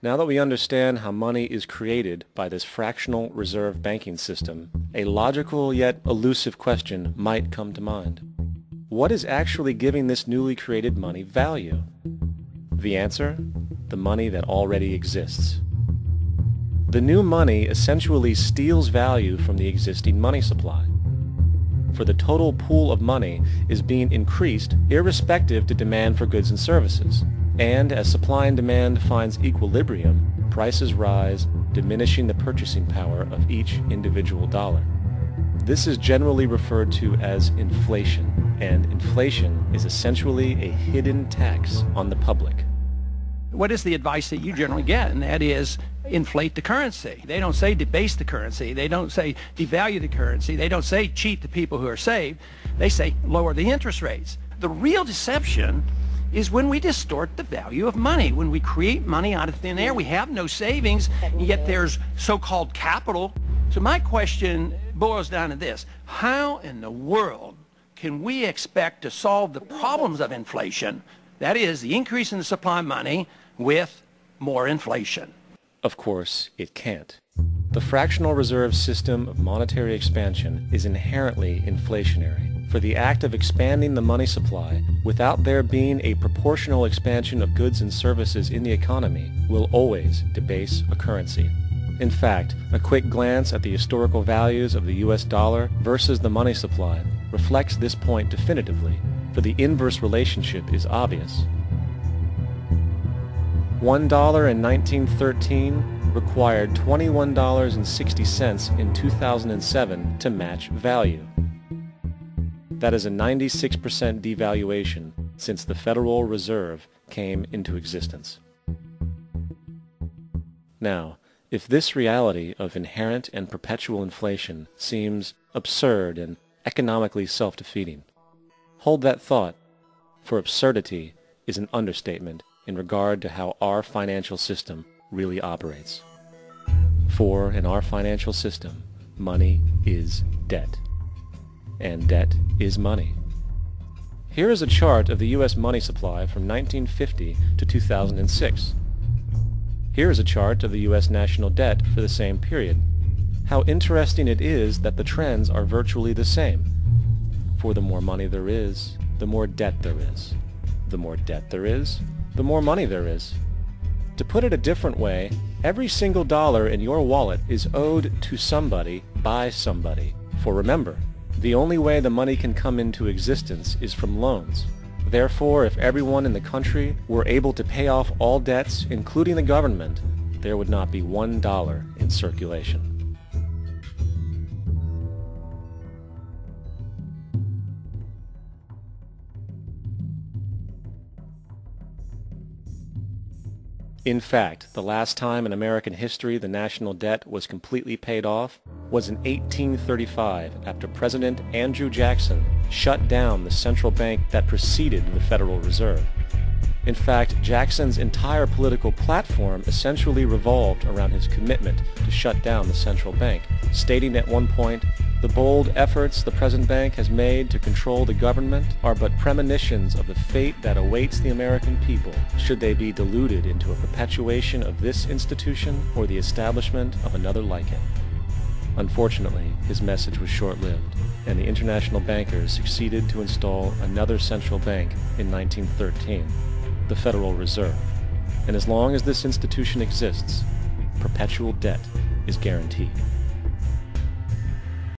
Now that we understand how money is created by this fractional reserve banking system, a logical yet elusive question might come to mind. What is actually giving this newly created money value? The answer? The money that already exists. The new money essentially steals value from the existing money supply. For the total pool of money is being increased irrespective to demand for goods and services. And as supply and demand finds equilibrium, prices rise, diminishing the purchasing power of each individual dollar. This is generally referred to as inflation, and inflation is essentially a hidden tax on the public. What is the advice that you generally get? And that is inflate the currency. They don't say debase the currency. They don't say devalue the currency. They don't say cheat the people who are saved. They say lower the interest rates. The real deception is when we distort the value of money. When we create money out of thin air, we have no savings, and yet there's so-called capital. So my question boils down to this: how in the world can we expect to solve the problems of inflation, that is, the increase in the supply of money, with more inflation? Of course, it can't. The fractional reserve system of monetary expansion is inherently inflationary. For the act of expanding the money supply without there being a proportional expansion of goods and services in the economy will always debase a currency. In fact, a quick glance at the historical values of the US dollar versus the money supply reflects this point definitively, for the inverse relationship is obvious. $1 in 1913 required $21.60 in 2007 to match value. That is a 96% devaluation since the Federal Reserve came into existence. Now, if this reality of inherent and perpetual inflation seems absurd and economically self-defeating, hold that thought, for absurdity is an understatement in regard to how our financial system really operates. For in our financial system, money is debt. And debt is money. Here is a chart of the U.S. money supply from 1950 to 2006. Here is a chart of the U.S. national debt for the same period. How interesting it is that the trends are virtually the same. For the more money there is, the more debt there is. The more debt there is, the more money there is. To put it a different way, every single dollar in your wallet is owed to somebody by somebody. For remember, the only way the money can come into existence is from loans. Therefore, if everyone in the country were able to pay off all debts, including the government, there would not be $1 in circulation. In fact, the last time in American history the national debt was completely paid off was in 1835 after President Andrew Jackson shut down the central bank that preceded the Federal Reserve. In fact, Jackson's entire political platform essentially revolved around his commitment to shut down the central bank, stating at one point, "The bold efforts the present bank has made to control the government are but premonitions of the fate that awaits the American people should they be deluded into a perpetuation of this institution or the establishment of another like it." Unfortunately, his message was short-lived, and the international bankers succeeded to install another central bank in 1913, the Federal Reserve. And as long as this institution exists, perpetual debt is guaranteed.